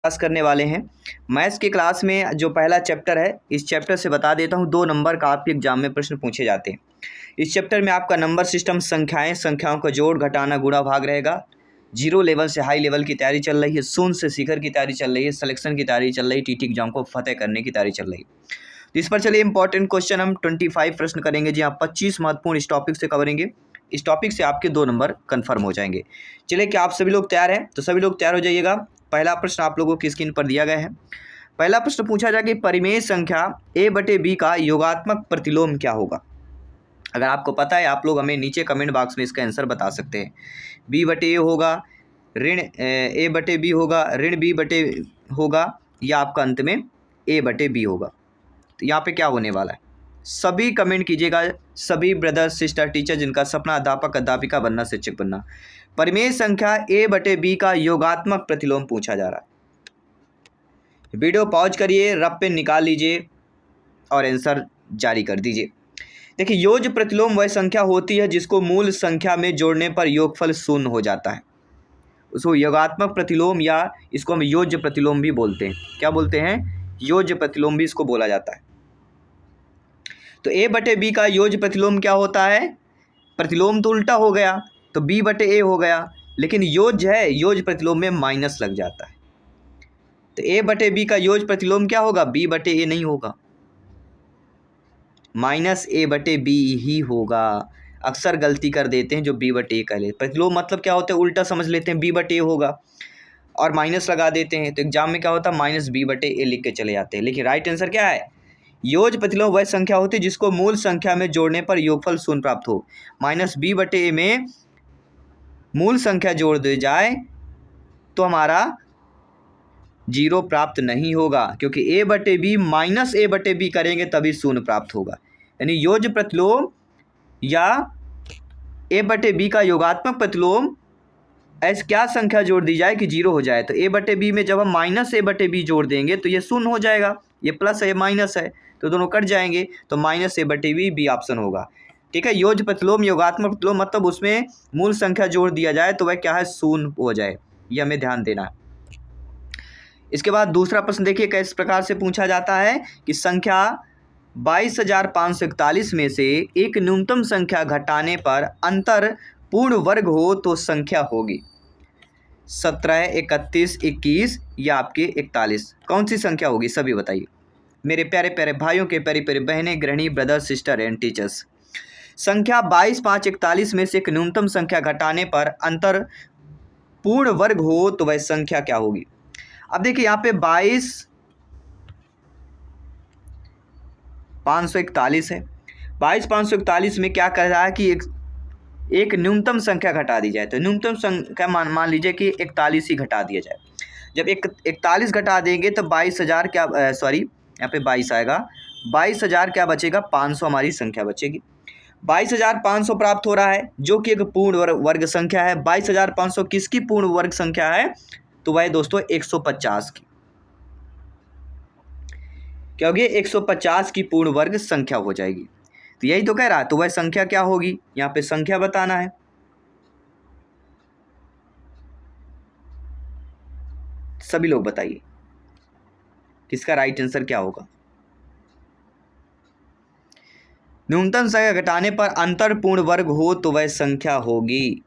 Class करने वाले हैं। मैथ्स की क्लास में जो पहला चैप्टर है, इस चैप्टर से बता देता हूँ 2 नंबर का आपके एग्जाम में प्रश्न पूछे जाते हैं। इस चैप्टर में आपका नंबर सिस्टम, संख्याओं का जोड़ घटाना गुणा भाग रहेगा। जीरो लेवल से हाई लेवल की तैयारी चल रही है, शून्य से शिखर की तैयारी चल रही है, सिलेक्शन की तैयारी चल रही है, टीटी एग्जाम को फतेह करने की तैयारी चल रही है। तो इस पर चलिए इंपॉर्टेंट क्वेश्चन हम 25 प्रश्न करेंगे जी। आप 25 महत्वपूर्ण इस टॉपिक से कवरेंगे। इस टॉपिक से आपके 2 नंबर कन्फर्म हो जाएंगे। चलिए, क्या आप सभी लोग तैयार हैं? तो सभी लोग तैयार हो जाइएगा। पहला प्रश्न आप लोगों की स्क्रीन पर दिया गया है। पहला प्रश्न पूछा जाए कि परिमेय संख्या a/b का योगात्मक प्रतिलोम क्या होगा। अगर आपको पता है, आप लोग हमें नीचे कमेंट बॉक्स में इसका आंसर बता सकते हैं। b/a होगा, ऋण a/b होगा, ऋण b/a होगा, या आपका अंत में a/b होगा। तो यहाँ पे क्या होने वाला है, सभी कमेंट कीजिएगा। सभी ब्रदर सिस्टर टीचर जिनका सपना अध्यापक अध्यापिका बनना, शिक्षक बनना। परिमेय संख्या a/b का योगात्मक प्रतिलोम पूछा जा रहा है। वीडियो पॉज करिए, रफ पेन निकाल लीजिए और आंसर जारी कर दीजिए। देखिए, योज्य प्रतिलोम वह संख्या होती है जिसको मूल संख्या में जोड़ने पर योगफल शून्य हो जाता है। उसको योगात्मक प्रतिलोम, या इसको हम योज्य प्रतिलोम भी बोलते हैं। क्या बोलते हैं? योज्य प्रतिलोम भी इसको बोला जाता है। तो a/b का योज्य प्रतिलोम क्या होता है? प्रतिलोम तो उल्टा हो गया, तो b/a हो गया, लेकिन योज्य है, योज्य प्रतिलोम में माइनस लग जाता है। तो a/b का योज्य प्रतिलोम क्या होगा? b/a नहीं होगा, -a/b ही होगा। अक्सर गलती कर देते हैं जो b/a कह लेते। प्रतिलोम मतलब क्या होता है, उल्टा समझ लेते हैं, b/a होगा और माइनस लगा देते हैं। तो एग्जाम में क्या होता है, -b/a लिख के चले जाते हैं। लेकिन राइट आंसर क्या है? योज्य प्रतिलोम वह संख्या होती है जिसको मूल संख्या में जोड़ने पर योगफल शून्य प्राप्त हो। -b/a में मूल संख्या जोड़ दी जाए तो हमारा 0 प्राप्त नहीं होगा, क्योंकि a/b माइनस a/b करेंगे तभी शून्य प्राप्त होगा। यानी योज्य प्रतिलोम या a/b का योगात्मक प्रतिलोम ऐसी क्या संख्या जोड़ दी जाए कि 0 हो जाए। तो a/b में जब हम -a/b जोड़ देंगे तो ये शून्य हो जाएगा। ये प्लस है, ये माइनस है, तो दोनों कट जाएंगे, तो -a/b बी ऑप्शन होगा। ठीक है, योज्य प्रतिलोम, योगात्मक प्रतिलोम मतलब उसमें मूल संख्या जोड़ दिया जाए तो वह क्या है, शून्य हो जाए। ये हमें ध्यान देना है। इसके बाद दूसरा प्रश्न देखिए किस प्रकार से पूछा जाता है कि संख्या 22,541 में से एक न्यूनतम संख्या घटाने पर अंतर पूर्ण वर्ग हो तो संख्या होगी 17, 31, 21 या आपके 41। कौन सी संख्या होगी, सभी बताइए मेरे प्यारे प्यारे भाइयों के, प्यारी प्यारी बहनें, गृहिणी, ब्रदर सिस्टर एंड टीचर्स। संख्या 22,541 में से एक न्यूनतम संख्या घटाने पर अंतर पूर्ण वर्ग हो तो वह संख्या क्या होगी। अब देखिए यहाँ पे 22,541 है। 22,541 में क्या कह रहा है कि एक न्यूनतम संख्या घटा दी जाए। तो न्यूनतम संख्या मान लीजिए कि 41 ही घटा दिया जाए। जब 41 घटा देंगे तो 22,000 क्या, सॉरी यहाँ पे 22 आएगा, 22,000 क्या बचेगा, 500 हमारी संख्या बचेगी। 22,500 प्राप्त हो रहा है जो कि एक पूर्ण वर्ग संख्या है। 22,500 किसकी पूर्ण वर्ग संख्या है? तो वह दोस्तों 150 की, क्योंकि 150 की पूर्ण वर्ग संख्या हो जाएगी। तो यही तो कह रहा है, तो वह संख्या क्या होगी, यहाँ पे संख्या बताना है। सभी लोग बताइए किसका राइट आंसर क्या होगा। न्यूनतम संख्या घटाने पर अंतर पूर्ण वर्ग हो तो वह संख्या होगी,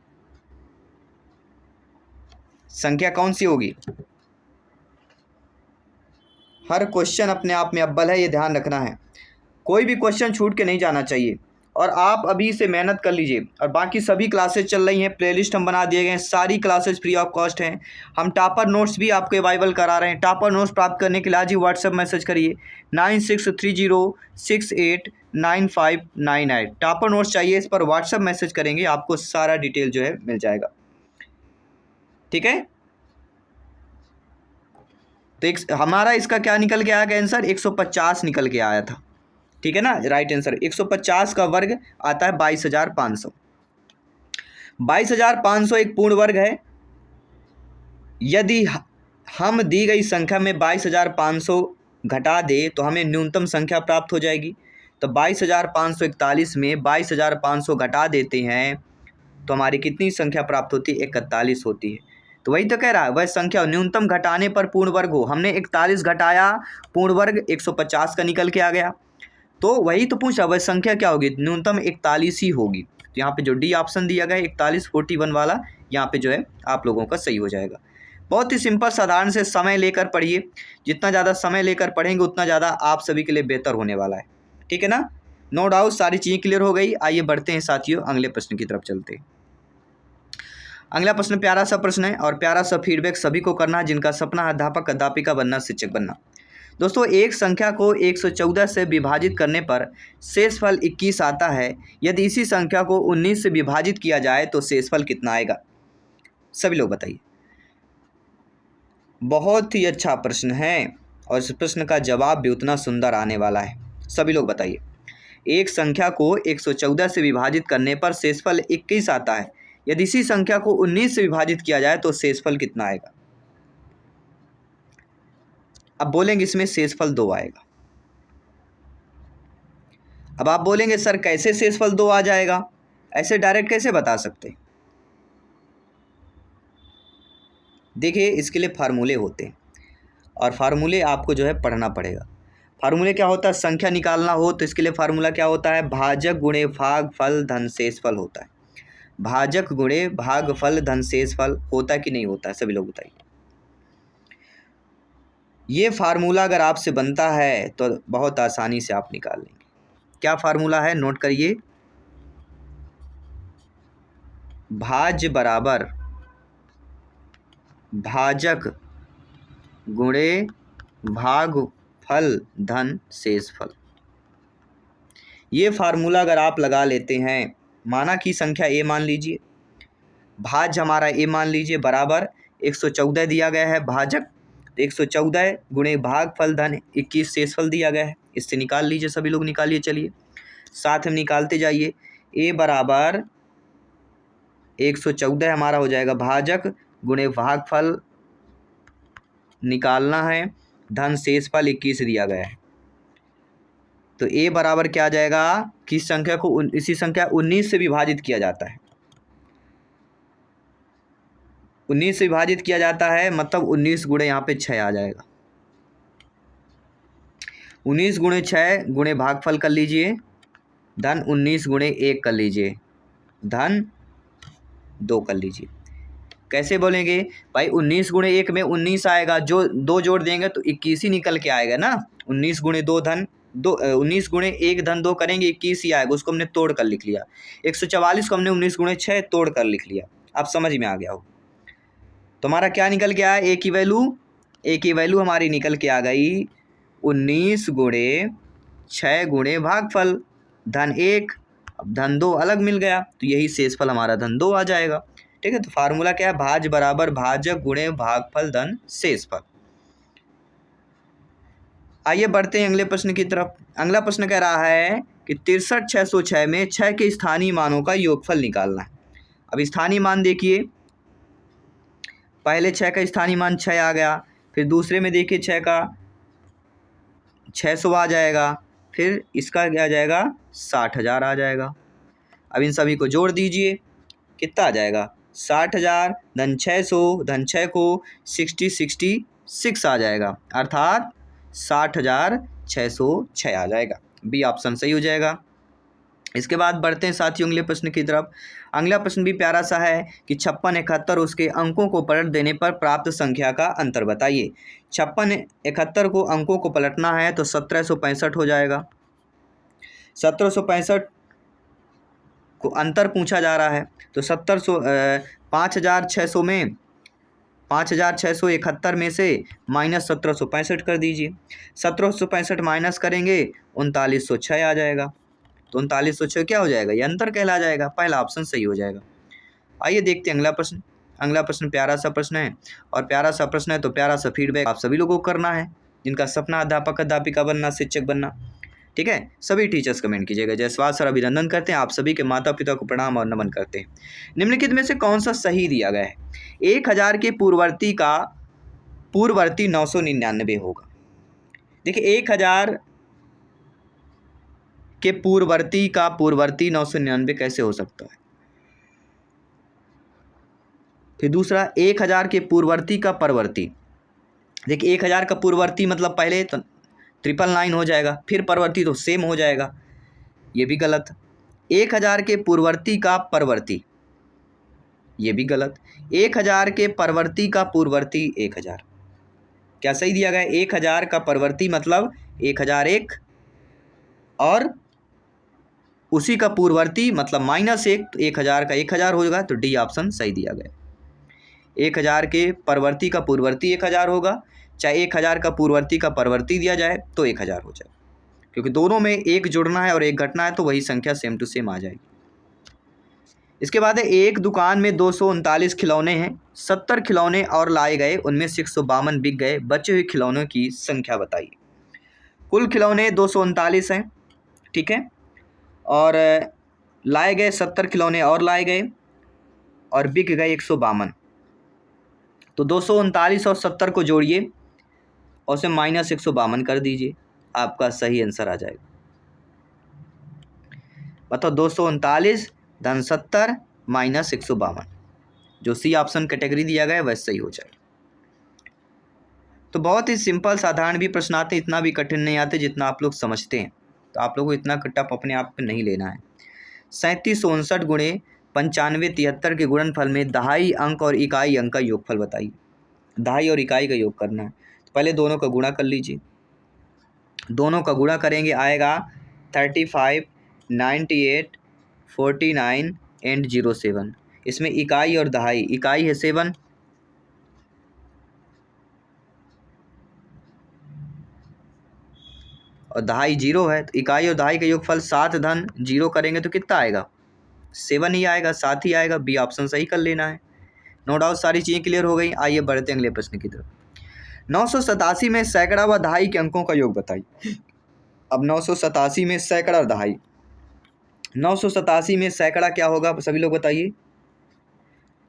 संख्या कौन सी होगी? हर क्वेश्चन अपने आप में अव्वल है, ये ध्यान रखना है। कोई भी क्वेश्चन छूट के नहीं जाना चाहिए। और आप अभी से मेहनत कर लीजिए। और बाकी सभी क्लासेस चल रही हैं, प्लेलिस्ट हम बना दिए गए हैं, सारी क्लासेस फ्री ऑफ कॉस्ट हैं। हम टॉपर नोट्स भी आपको अवेलेबल करा रहे हैं। टॉपर नोट्स प्राप्त करने के लिए आज ही व्हाट्सएप मैसेज करिए 9630689598। टॉपर नोट्स चाहिए, इस पर व्हाट्सएप मैसेज करेंगे, आपको सारा डिटेल जो है मिल जाएगा। ठीक है, तो हमारा इसका क्या निकल के आया था आंसर, 150 निकल के आया था। ठीक है ना, राइट आंसर 150 का वर्ग आता है 22,500। 22,500 एक पूर्ण वर्ग है। यदि हम दी गई संख्या में 22,500 घटा दे तो हमें न्यूनतम संख्या प्राप्त हो जाएगी। तो 22,541 में 22,500 घटा देते हैं तो हमारी कितनी संख्या प्राप्त होती है, 41 होती है। तो वही तो कह रहा है, वह संख्या न्यूनतम घटाने पर पूर्ण वर्ग हो। हमने 41 घटाया, पूर्ण वर्ग 150 का निकल के आ गया। तो वही तो पूछा, वह संख्या क्या होगी, न्यूनतम 41 ही होगी। तो यहाँ पे जो डी ऑप्शन दिया गया है 41 41 वाला, यहाँ पे जो है आप लोगों का सही हो जाएगा। बहुत ही सिंपल साधारण से, समय लेकर पढ़िए। जितना ज़्यादा समय लेकर पढ़ेंगे उतना ज़्यादा आप सभी के लिए बेहतर होने वाला है। ठीक है ना, नो डाउट सारी चीज़ें क्लियर हो गई। आइए बढ़ते हैं साथियों, अगले प्रश्न की तरफ चलते हैं। अगला प्रश्न प्यारा सा प्रश्न है और प्यारा सा फीडबैक सभी को करना है जिनका सपना है अध्यापक अध्यापिका बनना, शिक्षक बनना। दोस्तों, एक संख्या को 114 से विभाजित करने पर शेषफल 21 आता है। यदि इसी संख्या को 19 से विभाजित किया जाए तो शेषफल कितना आएगा? सभी लोग बताइए। बहुत ही अच्छा प्रश्न है और इस प्रश्न का जवाब भी उतना सुंदर आने वाला है। सभी लोग बताइए। एक संख्या को 114 से विभाजित करने पर शेषफल 21 आता है। यदि इसी संख्या को 19 से विभाजित किया जाए तो शेषफल कितना आएगा? अब बोलेंगे इसमें शेषफल 2 आएगा। अब आप बोलेंगे सर कैसे शेषफल 2 आ जाएगा, ऐसे डायरेक्ट कैसे बता सकते? देखिए, इसके लिए फार्मूले होते हैं और फार्मूले आपको जो है पढ़ना पड़ेगा। फार्मूले क्या होता है, संख्या निकालना हो तो इसके लिए फार्मूला क्या होता है, भाजक गुणे भागफल धन शेषफल होता है। भाजक गुणे भागफल धन शेषफल होता है कि नहीं होता है, सभी लोग बताइए। ये फार्मूला अगर आपसे बनता है तो बहुत आसानी से आप निकाल लेंगे। क्या फार्मूला है, नोट करिए। भाज्य बराबर भाजक गुणे भागफल धन शेषफल। ये फार्मूला अगर आप लगा लेते हैं, माना कि संख्या ए मान लीजिए, भाज्य हमारा ए मान लीजिए, बराबर 114 दिया गया है भाजक, 114 गुणे भागफल धन 21 शेषफल दिया गया है। इससे निकाल लीजिए, सभी लोग निकालिए, चलिए साथ में निकालते जाइए। ए बराबर 114 हमारा हो जाएगा भाजक गुणे भागफल निकालना है, धन शेषफल 21 दिया गया है। तो ए बराबर क्या आ जाएगा, किस संख्या को इसी संख्या 19 से विभाजित किया जाता है। 19 से विभाजित किया जाता है मतलब 19 गुणे यहाँ पे 6 आ जाएगा। 19 गुणे 6 गुणे भागफल कर लीजिए, धन 19 गुणे 1 कर लीजिए, धन 2 कर लीजिए। कैसे बोलेंगे भाई, 19 गुणे 1 में 19 आएगा, जो 2 जोड़ देंगे तो 21 ही निकल के आएगा ना। 19 गुणे 2 धन 2, 19 गुणे 1 धन 2 करेंगे 21 ही आएगा, उसको हमने तोड़ कर लिख लिया। 144 को हमने 19 गुणे 6 तोड़ कर लिख लिया। आप समझ में आ गया हो। तो हमारा क्या निकल के आया, ए की वैल्यू हमारी निकल के आ गई 19 गुणे 6 गुणे भागफल धन 1, अब धन 2 अलग मिल गया, तो यही शेषफल हमारा धन 2 आ जाएगा। ठीक है, तो फार्मूला क्या है, भाज्य बराबर भाजक गुणे भागफल धन शेषफल। आइए बढ़ते हैं अगले प्रश्न की तरफ। अगला प्रश्न कह रहा है कि 63,606 में 6 के स्थानीय मानों का योगफल निकालना है। अब स्थानीय मान देखिए, पहले 6 का स्थानीय मान 6 आ गया, फिर दूसरे में देखिए 6 का 600 आ जाएगा, फिर इसका क्या आ जाएगा 60,000 आ जाएगा। अब इन सभी को जोड़ दीजिए, कितना आ जाएगा 60,000 धन 600 धन 6 को 66 आ जाएगा, अर्थात 60,606 आ जाएगा। बी ऑप्शन सही हो जाएगा। इसके बाद बढ़ते हैं साथियों अगले प्रश्न की तरफ। अगला प्रश्न भी प्यारा सा है कि 56 71 उसके अंकों को पलट देने पर प्राप्त संख्या का अंतर बताइए। 56 71 को अंकों को पलटना है तो 1765 हो जाएगा। 1765 को अंतर पूछा जा रहा है, तो 5,600 में 5,671 में से माइनस 1765 कर दीजिए। 1765 माइनस करेंगे 3906 आ जाएगा, तो 3906 क्या हो जाएगा, ये अंतर कहला जाएगा। पहला ऑप्शन सही हो जाएगा। आइए देखते हैं अगला प्रश्न। अगला प्रश्न प्यारा सा प्रश्न है और प्यारा सा प्रश्न है तो प्यारा सा फीडबैक आप सभी लोगों को करना है जिनका सपना अध्यापक अध्यापिका बनना, शिक्षक बनना। ठीक है, सभी टीचर्स कमेंट कीजिएगा। जयस्वाल सर अभिनंदन करते हैं, आप सभी के माता पिता को प्रणाम और नमन करते हैं। निम्नलिखित में से कौन सा सही दिया गया है? 1000 के पूर्ववर्ती 999 होगा। देखिए 1000 के पूर्ववर्ती 999 कैसे हो सकता है? फिर दूसरा 1000 के पूर्ववर्ती का परवर्ती। देखिए 1000 का पूर्ववर्ती मतलब पहले तो 999 हो जाएगा, फिर परवर्ती तो सेम हो जाएगा, ये भी गलत। 1000 के पूर्ववर्ती का परवर्ती, ये भी गलत। 1000 के परवर्ती का पूर्ववर्ती 1000, क्या सही दिया गया? 1000 का परवर्ती मतलब 1001 और उसी का पूर्ववर्ती मतलब -1, तो 1000 का 1000 होगा, तो डी ऑप्शन सही दिया गया। 1000 के परवर्ती का पूर्ववर्ती 1000 होगा, चाहे 1000 का पूर्ववर्ती का परवर्ती दिया जाए तो 1000 हो जाए, क्योंकि दोनों में एक जुड़ना है और एक घटना है, तो वही संख्या सेम टू सेम आ जाएगी। इसके बाद है, एक दुकान में 239 खिलौने हैं, 70 खिलौने और लाए गए, उनमें से 152 बिक गए, बचे हुए खिलौनों की संख्या बताइए। कुल खिलौने 239 हैं, ठीक है, और लाए गए 70 खिलौने और लाए गए और बिक गए 152, तो 239 और 70 को जोड़िए और उसे -152 कर दीजिए, आपका सही आंसर आ जाएगा। मतलब 239 धन 70 -152, जो सी ऑप्शन कैटेगरी दिया गया है वह सही हो जाएगा। तो बहुत ही सिंपल साधारण भी प्रश्न आते हैं, इतना भी कठिन नहीं आते जितना आप लोग समझते हैं, तो आप लोगों को इतना टफ अपने आप पे नहीं लेना है। 3759 गुणे 9573 के गुणनफल में दहाई अंक और इकाई अंक का योगफल बताइए। दहाई और इकाई का योग करना है, तो पहले दोनों का गुणा कर लीजिए। दोनों का गुणा करेंगे आएगा 35, 98, 49 एंड 07। इसमें इकाई और दहाई, इकाई है 7 और दहाई 0 है, तो इकाई और दहाई का योगफल 7 धन 0 करेंगे तो कितना आएगा? 7 ही आएगा, 7 ही आएगा। बी ऑप्शन सही कर लेना है। नो डाउट सारी चीज़ें क्लियर हो गई। आइए बढ़ते हैं अगले प्रश्न की तरफ। 987 में सैकड़ा व दहाई के अंकों का योग बताइए। अब 987 में सैकड़ा और दहाई, 987 में सैकड़ा क्या होगा सभी लोग बताइए।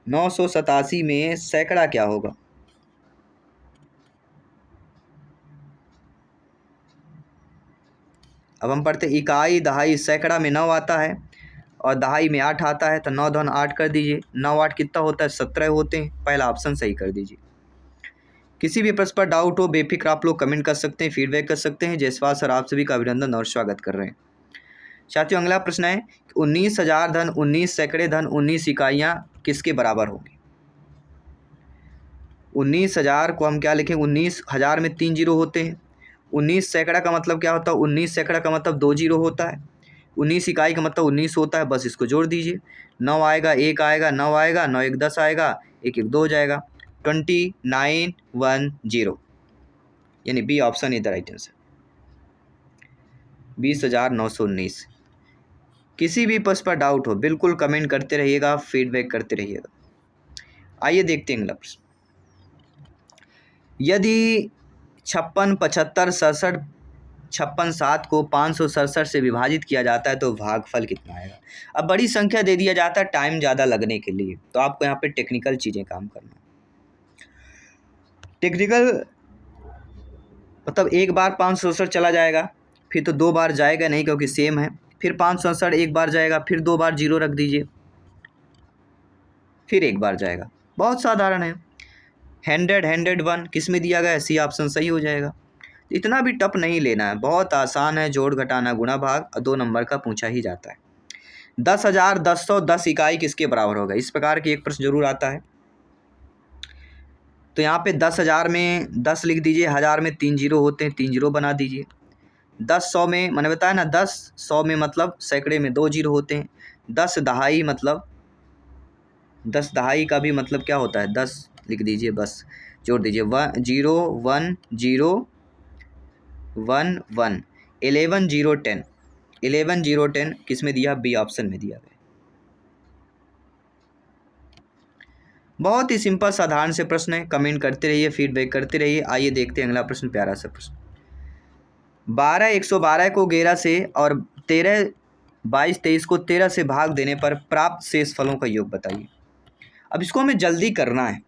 987 में सैकड़ा क्या होगा? अब हम पढ़ते इकाई दहाई, सैकड़ा में 9 आता है और दहाई में 8 आता है, तो 9 धन 8 कर दीजिए। 9 8 कितना होता है? 17 होते हैं। पहला ऑप्शन सही कर दीजिए। किसी भी प्रश्न पर डाउट हो बेफिक्र आप लोग कमेंट कर सकते हैं, फीडबैक कर सकते हैं। जयसवाल सर आप सभी का अभिनंदन और स्वागत कर रहे हैं। साथियों अगला प्रश्न है 19,000 धन 19 सैकड़े धन 19 इकाइयाँ किसके बराबर होंगी? 19,000 को हम क्या लिखेंगे? 19,000 में 3 जीरो होते हैं। 19 सैकड़ा का मतलब क्या होता है? 19 सैकड़ा का मतलब 2 जीरो होता है। 19 इकाई का मतलब 19 होता है। बस इसको जोड़ दीजिए। 9 आएगा, 1 आएगा, 9 आएगा, 9 1 10 आएगा, 1 1 2 हो जाएगा। 2910, यानी B option is the right answer. 20,919। किसी भी प्रश्न पर डाउट हो बिल्कुल कमेंट करते रहिएगा, फीडबैक करते रहिएगा। आइए देखते हैं अगला प्रश्न। यदि 56, 75, 67, 56, 7 को 567 से विभाजित किया जाता है तो भागफल कितना आएगा? अब बड़ी संख्या दे दिया जाता है टाइम ज़्यादा लगने के लिए, तो आपको यहाँ पे टेक्निकल चीज़ें काम करना। टेक्निकल मतलब एक बार 567 चला जाएगा, फिर तो 2 बार जाएगा नहीं क्योंकि सेम है, फिर 567 एक बार जाएगा, फिर 2 बार 0 रख दीजिए, फिर एक बार जाएगा। बहुत साधारण है। 100, 101 किस में दिया गया है? सी ऑप्शन सही हो जाएगा। इतना भी टफ नहीं लेना है, बहुत आसान है। जोड़ घटाना गुणा भाग 2 नंबर का पूछा ही जाता है। 10,000 1010 इकाई किसके बराबर होगा? इस प्रकार की एक प्रश्न जरूर आता है। तो यहाँ पे 10,000 में 10 लिख दीजिए, 1000 में 3 जीरो होते हैं, 3 जीरो बना दीजिए। 10 100 में मैंने बताया ना, 10 100 में मतलब सैकड़े में 2 जीरो होते हैं। 10 दहाई मतलब 10 दहाई का भी मतलब क्या होता है? 10 लिख दीजिए, बस जोड़ दीजिए। 1 0 1 0 1 1 11 0 10, 11 0 10 किस में दिया? बी ऑप्शन में दिया गया। बहुत ही सिंपल साधारण से प्रश्न है। कमेंट करते रहिए, फीडबैक करते रहिए। आइए देखते हैं अगला प्रश्न, प्यारा सा प्रश्न। 12 112 को 11 से और 13 22 23 को 13 से भाग देने पर प्राप्त शेष फलों का योग बताइए। अब इसको हमें जल्दी करना है,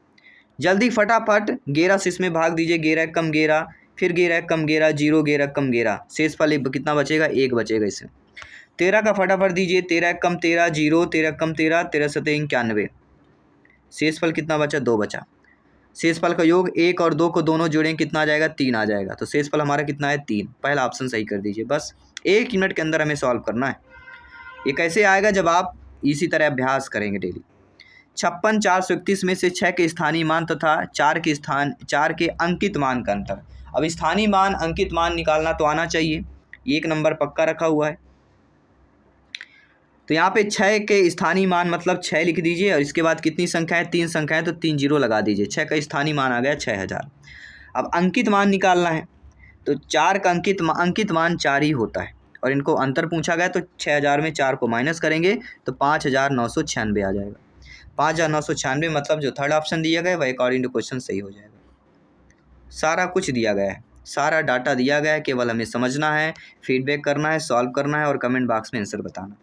जल्दी फटाफट 11 से इसमें भाग दीजिए। 11 कम 11, फिर 11 कम 11, 0 11 कम 11, शेष फल कितना बचेगा? 1 बचेगा इसमें। 13 का फटाफट दीजिए। 13 कम 13 0, 13 कम 13, 13 7 91, शेषफल कितना बचा, 2 बचा। शेषफल का योग 1 और 2 को दोनों जोड़ें कितना आ जाएगा, 3 आ जाएगा। तो शेषफल हमारा कितना है, 3। पहला ऑप्शन सही कर दीजिए। बस 1 मिनट के अंदर हमें सॉल्व करना है। ये कैसे आएगा, जब आप इसी तरह अभ्यास करेंगे डेली। 56 431 में से 6 के स्थानीय मान तथा 4 के अंकित मान का अंतर। अब स्थानीय मान अंकित मान निकालना तो आना चाहिए, 1 नंबर पक्का रखा हुआ है। तो यहाँ पे 6 के स्थानीय मान मतलब 6 लिख दीजिए और इसके बाद कितनी संख्या है, 3 संख्या है, तो 3 जीरो लगा दीजिए। 6 का स्थानीय मान आ गया 6000। अब अंकित मान निकालना है, तो 4 का अंकित मान 4 ही होता है और इनको अंतर पूछा गया, तो 6000 में 4 को माइनस करेंगे तो 5996 आ जाएगा। 5996 मतलब जो थर्ड ऑप्शन दिया गया वह अकॉर्डिंग टू क्वेश्चन सही हो जाएगा। सारा कुछ दिया गया है, सारा डाटा दिया गया है, केवल हमें समझना है, फीडबैक करना है, सॉल्व करना है और कमेंट बॉक्स में आंसर बताना।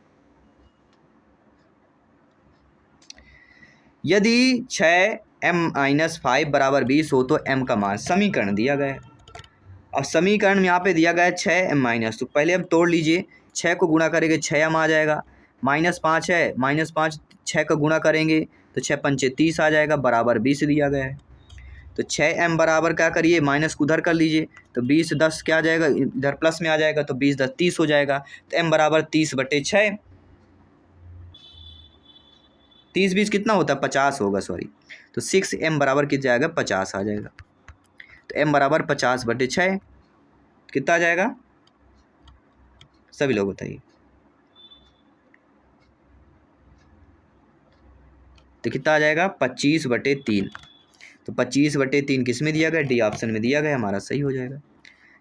यदि 6m-5 बराबर 20 हो तो m का मान, समीकरण दिया गया है। अब समीकरण में यहाँ पे दिया गया है 6m-, तो पहले हम तोड़ लीजिए। 6 को गुणा करेंगे 6m आ जाएगा, -5 है, -5 6 का गुणा करेंगे तो 6 पंचे 30 आ जाएगा, बराबर 20 दिया गया है। तो 6m बराबर क्या करिए, माइनस को उधर कर लीजिए, तो 20 10 क्या आ जाएगा, इधर प्लस में आ जाएगा, तो 20 10 30 हो जाएगा। तो m बराबर 30/6, 30 20 कितना होता है, 50 होगा, सॉरी। तो 6m बराबर कितना जाएगा, 50 आ जाएगा। तो m बराबर 50/6 कितना आ जाएगा, सभी लोग बताइए। तो कितना आ जाएगा, 25/3। तो 25/3 किस में दिया गया, डी ऑप्शन में दिया गया, हमारा सही हो जाएगा।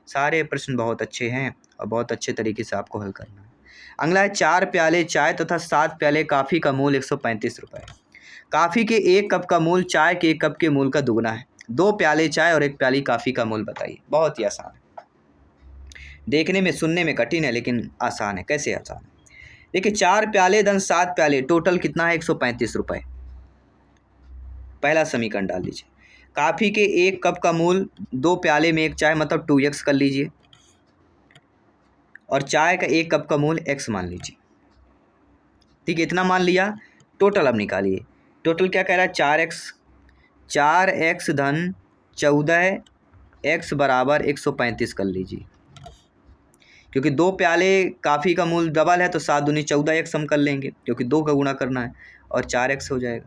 सारे प्रश्न बहुत अच्छे हैं और बहुत अच्छे तरीके से आपको हल करना है। अगला है 4 प्याले चाय तथा 7 प्याले काफ़ी का मूल 135 रुपये। काफ़ी के 1 कप का मूल चाय के 1 कप के मूल का दुगना है। 2 प्याले चाय और 1 प्याली काफ़ी का मूल बताइए। बहुत ही आसान है, देखने में सुनने में कठिन है लेकिन आसान है। कैसे आसान है, देखिए 4 प्याले धन 7 प्याले, टोटल कितना है, 135 रुपये। पहला समीकरण डाल लीजिए। काफ़ी के 1 कप का मूल 2 प्याले में 1 चाय मतलब 2x कर लीजिए, और चाय का 1 कप का मूल x मान लीजिए। ठीक है, इतना मान लिया। टोटल अब निकालिए। टोटल क्या कह रहा है, 4x धन 14x बराबर 135 कर लीजिए। क्योंकि 2 प्याले काफ़ी का मूल डबल है तो 7 दूनी 14x हम कर लेंगे, क्योंकि 2 का गुणा करना है, और 4x हो जाएगा।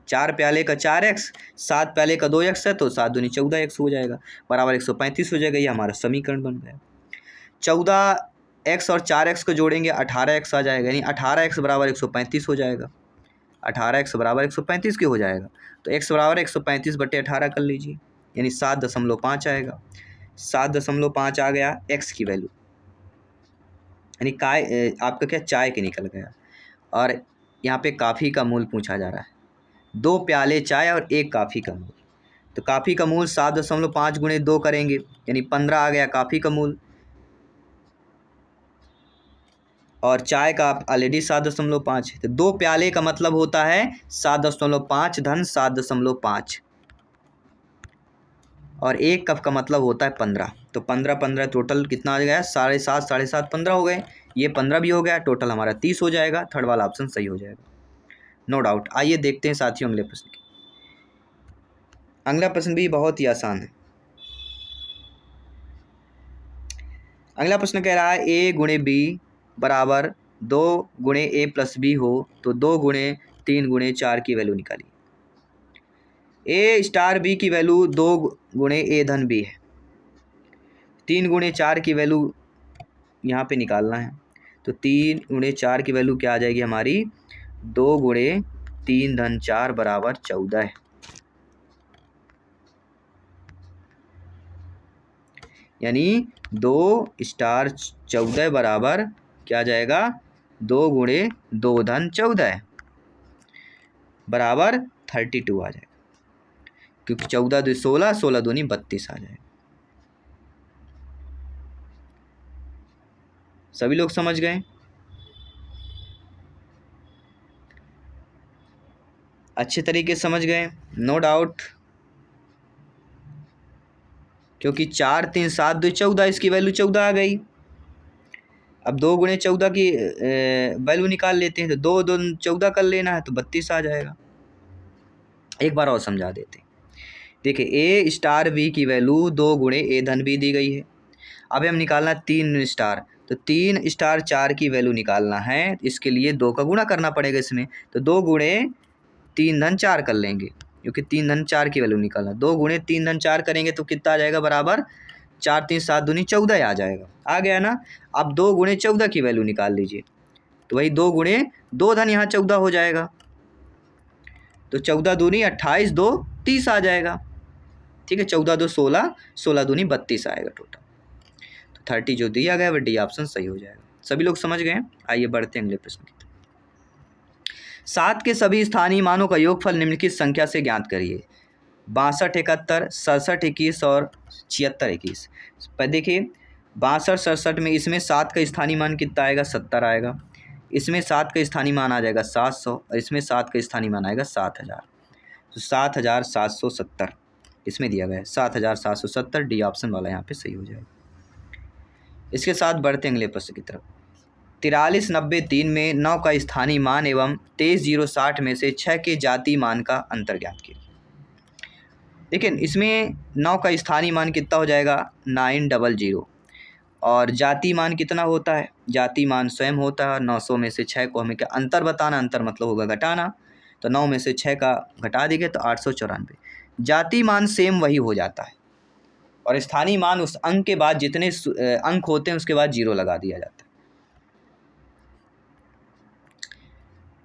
4 प्याले का 4x, 7 प्याले का 2x है तो 7 दूनी 14x हो जाएगा, बराबर 135 हो जाएगा। ये हमारा समीकरण बन गया। 14x और 4x को जोड़ेंगे 18x आ जाएगा, यानी 18x बराबर 135 हो जाएगा। 18x बराबर 135 क्यों हो जाएगा, तो x बराबर 135/18 कर लीजिए, यानी 7.5 आएगा। 7.5 आ गया x की वैल्यू, यानी आपका क्या, चाय के निकल गया। और यहाँ पे काफ़ी का मूल पूछा जा रहा है, 2 प्याले चाय और 1 काफ़ी का मूल। तो काफ़ी का मूल 7.5 गुणे 2 करेंगे, यानी 15 आ गया काफ़ी का मूल, और चाय का ऑलरेडी 7.5 है। तो 2 प्याले का मतलब होता है 7.5 धन 7.5, और 1 कप का मतलब होता है 15। तो 15 टोटल कितना आ गया, 7.5 7.5 15 हो गए, ये 15 भी हो गया, टोटल हमारा 30 हो जाएगा। थर्ड वाला ऑप्शन सही हो जाएगा, नो डाउट। आइए देखते हैं साथियों अगले प्रश्न की। अगला प्रश्न भी बहुत ही आसान है। अगला प्रश्न कह रहा है a गुणे b बराबर 2 गुणे a प्लस b हो तो 2 गुणे 3 गुणे 4 की वैल्यू निकालिए। a स्टार b की वैल्यू 2 गुणे a धन b है, 3 गुणे 4 की वैल्यू यहाँ पे निकालना है। तो 3 गुणे 4 की वैल्यू क्या आ जाएगी हमारी, 2 गुणे 3 धन 4 बराबर 14 है, यानी 2 स्टार 14 बराबर क्या आ जाएगा, 2 गुणे 2 धन 14 बराबर 32 आ जाएगा, क्योंकि 14 2 16, 16 दूनी 32 आ जाएगा। सभी लोग समझ गए, अच्छे तरीके से समझ गए, नो डाउट। क्योंकि 4 3 7 2 14, इसकी वैल्यू 14 आ गई। अब 2 गुणे 14 की वैल्यू निकाल लेते हैं, तो 2 2 14 कर लेना है तो 32 आ जाएगा। एक बार और समझा देते हैं। देखिए ए स्टार बी की वैल्यू 2 गुणे ए धन बी दी गई है। अब हम निकालना 3 स्टार, तो 3 स्टार 4 की वैल्यू निकालना है, इसके लिए 2 का गुणा करना पड़ेगा इसमें, तो 2 गुणे 3 धन 4 कर लेंगे, क्योंकि 3 धन 4 की वैल्यू निकालना। 2 गुणे 3 धन 4 करेंगे तो कितना आ जाएगा, बराबर 4 3 7 दूनी 14 आ जाएगा। आ गया ना। अब 2 गुणे 14 की वैल्यू निकाल लीजिए, तो वही 2 गुणे 2 धन यहाँ 14 हो जाएगा, तो 14 दूनी 28, 2 30 आ जाएगा। ठीक है, 14 2 16, 16 दूनी 32 आएगा टोटल। तो 30 जो दिया गया वह डी ऑप्शन सही हो जाएगा। सभी लोग समझ गए? आइए बढ़ते हैं अगले प्रश्न की तरफ। 7 के सभी स्थानीय मानों का योगफल निम्नलिखित संख्या से ज्ञात करिए। 62 71, 67 21 और 76 21। पर देखिए 62 67 में इसमें 7 का स्थानीय मान कितना आएगा, 70 आएगा। इसमें 7 का स्थानीय मान आ जाएगा 700 और इसमें 7 का स्थानीय मान आएगा 7000। तो 7770 इसमें दिया गया है, 7770 डी ऑप्शन वाला यहाँ पे सही हो जाएगा। इसके साथ बढ़ते अगले प्रश्न की तरफ। 43 90 3 में 9 का स्थानीय मान एवं 23 0 60 में से 6 के जाति मान का अंतर ज्ञात कीजिए। लेकिन इसमें 9 का स्थानीय मान कितना हो जाएगा, 900, और जाति मान कितना होता है, जाति मान स्वयं होता है। 900 में से 6 को हमें क्या अंतर बताना, अंतर मतलब होगा घटाना, तो 9 में से 6 का घटा देंगे तो 894। जाति मान सेम वही हो जाता है, और स्थानीय मान उस अंक के बाद जितने अंक होते हैं उसके बाद 0 लगा दिया जाता है।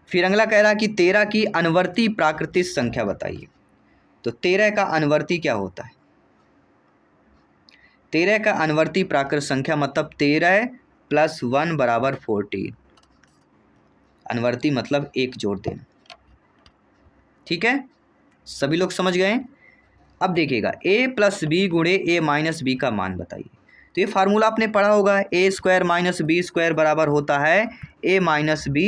फिर अगला कह रहा कि 13 की अनुवर्ती प्राकृतिक संख्या बताइए। तो 13 का अनुवर्ती क्या होता है, 13 का अनुवर्ती प्राकृत संख्या मतलब 13 + 1 = 14। अनुवर्ती मतलब एक जोड़ देना। ठीक है, सभी लोग समझ गए? अब देखिएगा a + b गुणे a - b का मान बताइए। तो ये फार्मूला आपने पढ़ा होगा, a² - b² बराबर होता है a - b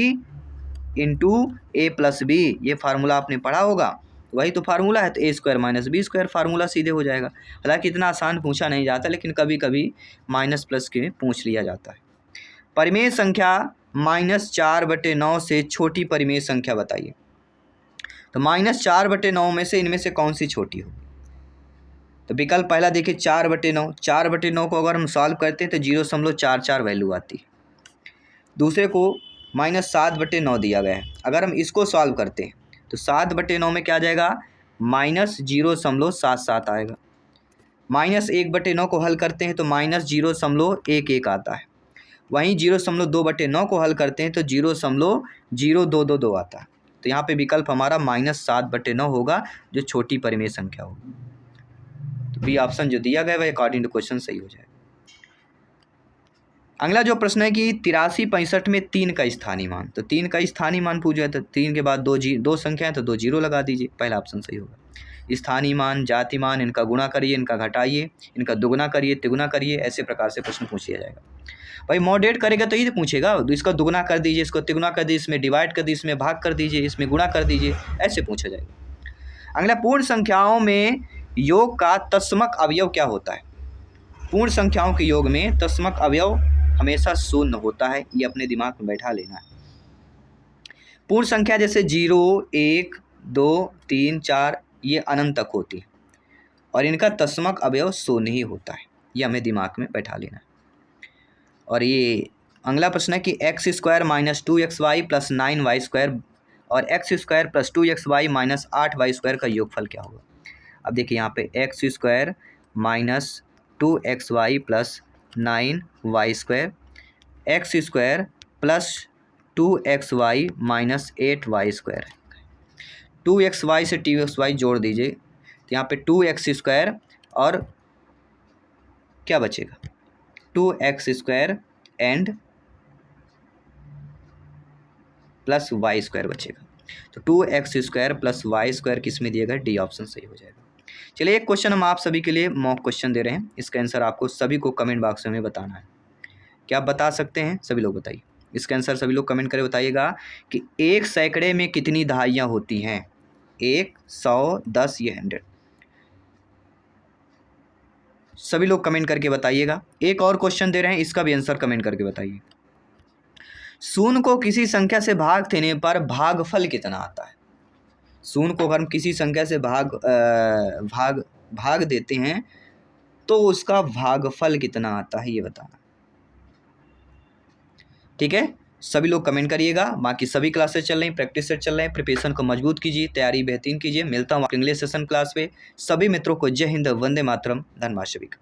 into a + b। ये फार्मूला आपने पढ़ा होगा, वही तो फार्मूला है। तो a² - b² फार्मूला सीधे हो जाएगा। हालांकि इतना आसान पूछा नहीं जाता, लेकिन कभी कभी माइनस प्लस के पूछ लिया जाता है। परिमेय संख्या -4/9 से छोटी परिमेय संख्या बताइए। तो -4/9 में से इनमें से कौन सी छोटी होगी। तो विकल्प पहला देखिए 4/9। 4/9 को अगर हम सॉल्व करते हैं तो 0.44 वैल्यू आती है। दूसरे को -7/9 दिया गया है, अगर हम इसको सॉल्व करते हैं तो 7/9 में क्या आ जाएगा, -0.77 आएगा। -1/9 को हल करते हैं तो -0.11 आता है। वहीं 0.2/9 को हल करते हैं तो 0.0222 आता है। तो यहाँ पे विकल्प हमारा -7/9 होगा, जो छोटी परिमेय संख्या होगी। तो बी ऑप्शन जो दिया गया है अकॉर्डिंग टू क्वेश्चन सही हो जाएगा। अगला जो प्रश्न है कि 83 65 में 3 का स्थानीय मान। तो 3 का स्थानीय मान पूछा है, तो 3 के बाद दो संख्या है तो 2 0 लगा दीजिए, पहला ऑप्शन सही होगा। स्थानीय मान, जाति मान, इनका गुणा करिए, इनका घटाइए, इनका दुगुना करिए, तिगुना करिए, ऐसे प्रकार से प्रश्न पूछ लिया जाएगा। भाई मॉडरेट करेगा तो ये पूछेगा, तो इसका दुगुना कर दीजिए, इसको तिगुना कर दीजिए, इसमें डिवाइड कर दीजिए, इसमें भाग कर दीजिए, इसमें गुणा कर दीजिए, ऐसे पूछा जाएगा। अगला पूर्ण संख्याओं में योग का तत्समक अवयव क्या होता है। पूर्ण संख्याओं के योग में तत्समक अवयव हमेशा 0 होता है, ये अपने दिमाग में बैठा लेना है। पूर्ण संख्या जैसे 0 1 2 3 4 ये अनंत तक होती है, और इनका तत्समक अवयव 0 ही होता है, ये हमें दिमाग में बैठा लेना है। और ये अगला प्रश्न है कि x² - 2xy + 9y² और x² + 2xy - 8y² का योगफल क्या होगा। अब देखिए यहाँ पे x² - 2xy + 9y², x² + 2xy - 8y²। 2xy से 2xy जोड़ दीजिए, तो यहाँ पे 2x² और क्या बचेगा, 2x² एंड प्लस y² बचेगा। तो 2x² + y² किस में दिया गया, डी ऑप्शन सही हो जाएगा। चलिए एक क्वेश्चन हम आप सभी के लिए मॉक क्वेश्चन दे रहे हैं, इसका आंसर आपको सभी को कमेंट बॉक्स में बताना है। क्या आप बता सकते हैं, सभी लोग बताइए। इसका आंसर सभी लोग कमेंट करके बताइएगा कि 1 सैकड़े में कितनी दहाइयाँ होती हैं। 1 100 10 ये 100, सभी लोग कमेंट करके बताइएगा। एक और क्वेश्चन दे रहे हैं, इसका भी आंसर कमेंट करके बताइए। शून्य को किसी संख्या से भाग देने पर भागफल कितना आता है। शून्य को अगर हम किसी संख्या से भाग देते हैं तो उसका भागफल कितना आता है ये बताना। ठीक है, सभी लोग कमेंट करिएगा। बाकी सभी क्लासेस चल रही, प्रैक्टिस सेट चल रहे हैं, प्रिपरेशन को मजबूत कीजिए, तैयारी बेहतरीन कीजिए। मिलता हूँ इंग्लिश सेशन क्लास पे। सभी मित्रों को जय हिंद, वंदे मातरम, धन्यवाद सभी का।